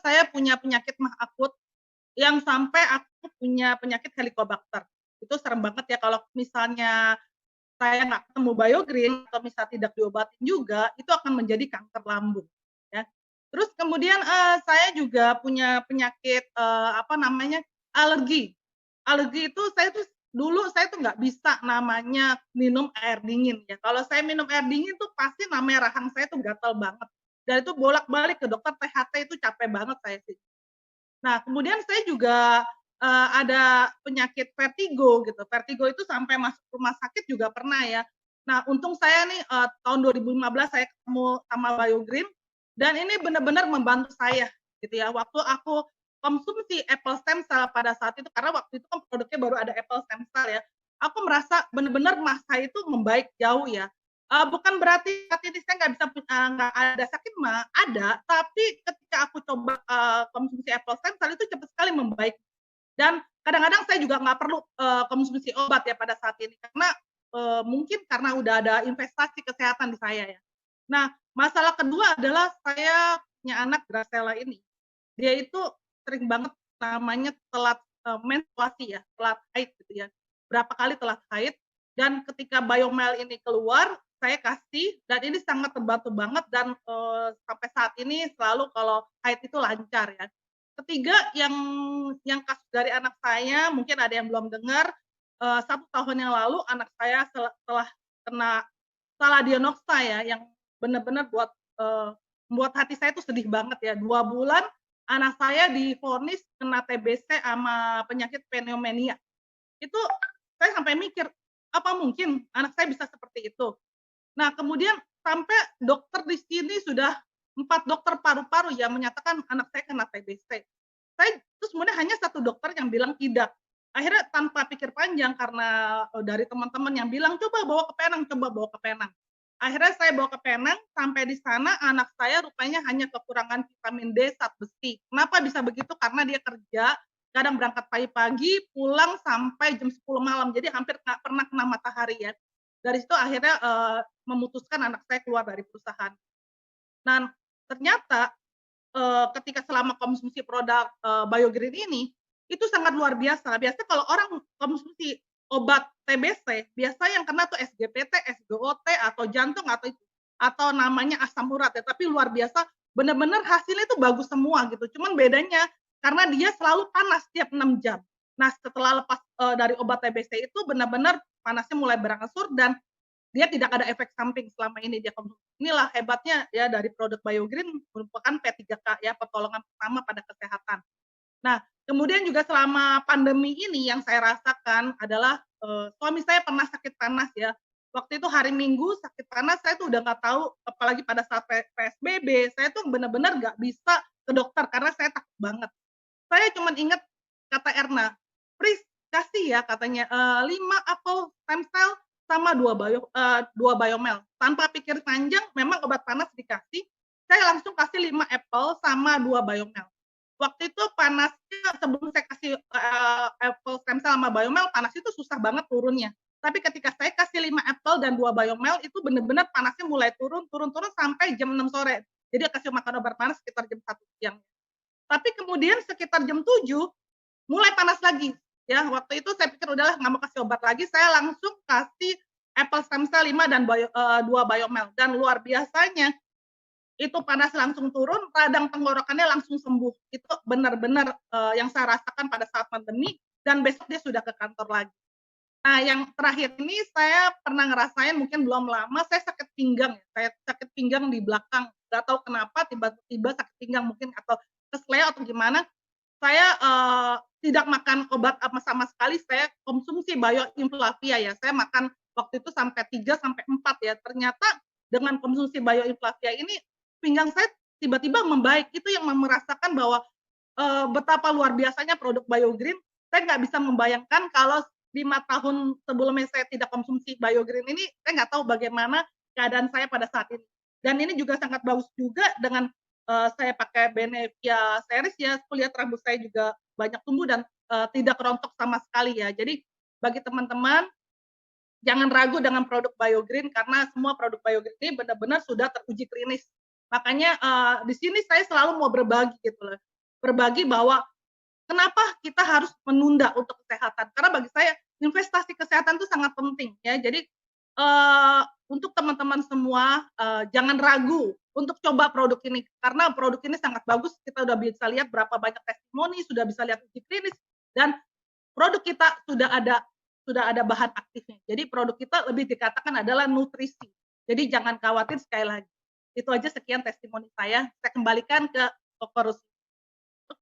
saya punya penyakit mah akut yang sampai aku punya penyakit Helicobacter. Itu serem banget ya kalau misalnya saya nggak ketemu Biogreen atau misal tidak diobatin juga, itu akan menjadi kanker lambung, ya. Terus kemudian, saya juga punya penyakit, apa namanya, alergi. Alergi itu saya tuh nggak bisa namanya minum air dingin ya. Kalau saya minum air dingin tuh pasti namanya rahang saya tuh gatal banget, dan itu bolak-balik ke dokter THT itu capek banget saya sih. Nah, kemudian saya juga, ada penyakit vertigo gitu. Vertigo itu sampai masuk rumah sakit juga pernah ya. Nah, untung saya nih, tahun 2015 saya ketemu sama Biogreen dan ini benar-benar membantu saya gitu ya. Waktu aku konsumsi apple stem cell pada saat itu, karena waktu itu kan produknya baru ada apple stem cell ya. Aku merasa benar-benar masa itu membaik jauh ya. Bukan berarti saat ini saya nggak ada sakit mah, ada, tapi ketika aku coba, konsumsi apple stem cell itu cepat sekali membaik. Dan kadang-kadang saya juga nggak perlu, konsumsi obat ya pada saat ini, karena, mungkin karena udah ada investasi kesehatan di saya ya. Nah, masalah kedua adalah saya punya anak Gracella ini. Dia itu sering banget namanya telat, menstruasi ya, telat haid gitu ya. Berapa kali telat haid dan ketika Biomel ini keluar, saya kasih dan ini sangat terbantu banget dan, sampai saat ini selalu kalau haid itu lancar ya. Ketiga yang kasus dari anak saya mungkin ada yang belum dengar, 1 tahun yang lalu anak saya telah kena salah diagnosa ya, yang benar-benar membuat hati saya tuh sedih banget ya. 2 bulan anak saya divonis kena TBC sama penyakit pneumonia. Itu saya sampai mikir, apa mungkin anak saya bisa seperti itu? Nah, kemudian sampai dokter di sini sudah 4 dokter paru-paru yang menyatakan anak saya kena TBC. Saya itu sebenarnya hanya 1 dokter yang bilang tidak. Akhirnya tanpa pikir panjang karena, dari teman-teman yang bilang, "Coba bawa ke Penang, coba bawa ke Penang." Akhirnya saya bawa ke Penang, sampai di sana anak saya rupanya hanya kekurangan vitamin D, zat besi. Kenapa bisa begitu? Karena dia kerja, kadang berangkat pagi-pagi, pulang sampai jam 10 malam, jadi hampir nggak pernah kena matahari ya. Dari situ akhirnya, memutuskan anak saya keluar dari perusahaan. Nah, ternyata, ketika selama konsumsi produk, Biogreen ini, itu sangat luar biasa. Biasanya kalau orang konsumsi obat TBC, biasa yang kena tuh SGPT, SGOT, atau jantung, atau namanya asam urat ya, tapi luar biasa, benar-benar hasilnya itu bagus semua gitu. Cuman bedanya karena dia selalu panas setiap 6 jam. Nah, setelah lepas, dari obat TBC itu benar-benar panasnya mulai berangsur dan dia tidak ada efek samping selama ini dia konsumsi. Inilah hebatnya ya dari produk Biogreen merupakan P3K ya, pertolongan pertama pada kesehatan. Nah, kemudian juga selama pandemi ini yang saya rasakan adalah, suami saya pernah sakit panas ya. Waktu itu hari Minggu sakit panas, saya tuh udah nggak tahu, apalagi pada saat PSBB, saya tuh bener-bener nggak bisa ke dokter karena saya takut banget. Saya cuman inget kata Erna, "Pris, kasih ya," katanya, 5 apel stem cell sama 2 Biomel. Tanpa pikir panjang, memang obat panas dikasih, saya langsung kasih 5 apel sama 2 Biomel. Waktu itu panasnya sebelum saya kasih, apel stem cell sama Biomel, panas itu susah banget turunnya. Tapi ketika saya kasih 5 apel dan 2 Biomel, itu bener-bener panasnya mulai turun turun turun sampai jam 6 sore. Jadi kasih makan obat panas sekitar jam 1 siang. Tapi kemudian sekitar jam 7 mulai panas lagi, ya. Waktu itu saya pikir udahlah nggak mau kasih obat lagi, saya langsung kasih apple stem cell 5 dan 2 Biomel dan luar biasanya itu panas langsung turun, radang tenggorokannya langsung sembuh. Itu benar-benar, yang saya rasakan pada saat pandemi dan besok dia sudah ke kantor lagi. Nah, yang terakhir ini saya pernah ngerasain mungkin belum lama, saya sakit pinggang ya, saya sakit pinggang di belakang, nggak tahu kenapa tiba-tiba sakit pinggang mungkin atau kesleo atau gimana, saya, tidak makan obat apa sama sekali, saya konsumsi Bioinflavia ya, saya makan waktu itu sampai 3 sampai 4 ya. Ternyata dengan konsumsi Bioinflavia ini, pinggang saya tiba-tiba membaik, itu yang merasakan bahwa, betapa luar biasanya produk Biogreen. Saya nggak bisa membayangkan kalau 5 tahun sebelumnya saya tidak konsumsi Biogreen ini, saya nggak tahu bagaimana keadaan saya pada saat ini. Dan ini juga sangat bagus juga dengan saya pakai Benevia series ya, kulit rambut saya juga banyak tumbuh dan, tidak rontok sama sekali ya. Jadi bagi teman-teman, jangan ragu dengan produk Biogreen karena semua produk Biogreen ini benar-benar sudah teruji klinis. Makanya, di sini saya selalu mau berbagi gitu loh. berbagi bahwa kenapa kita harus menunda untuk kesehatan? Karena bagi saya investasi kesehatan itu sangat penting ya. Jadi, untuk teman-teman semua, jangan ragu untuk coba produk ini, karena produk ini sangat bagus, kita udah bisa lihat berapa banyak testimoni, sudah bisa lihat uji klinis, dan produk kita sudah ada bahan aktifnya. Jadi produk kita lebih dikatakan adalah nutrisi. Jadi jangan khawatir sekali lagi. Itu aja sekian testimoni saya kembalikan ke Koko Rusdi.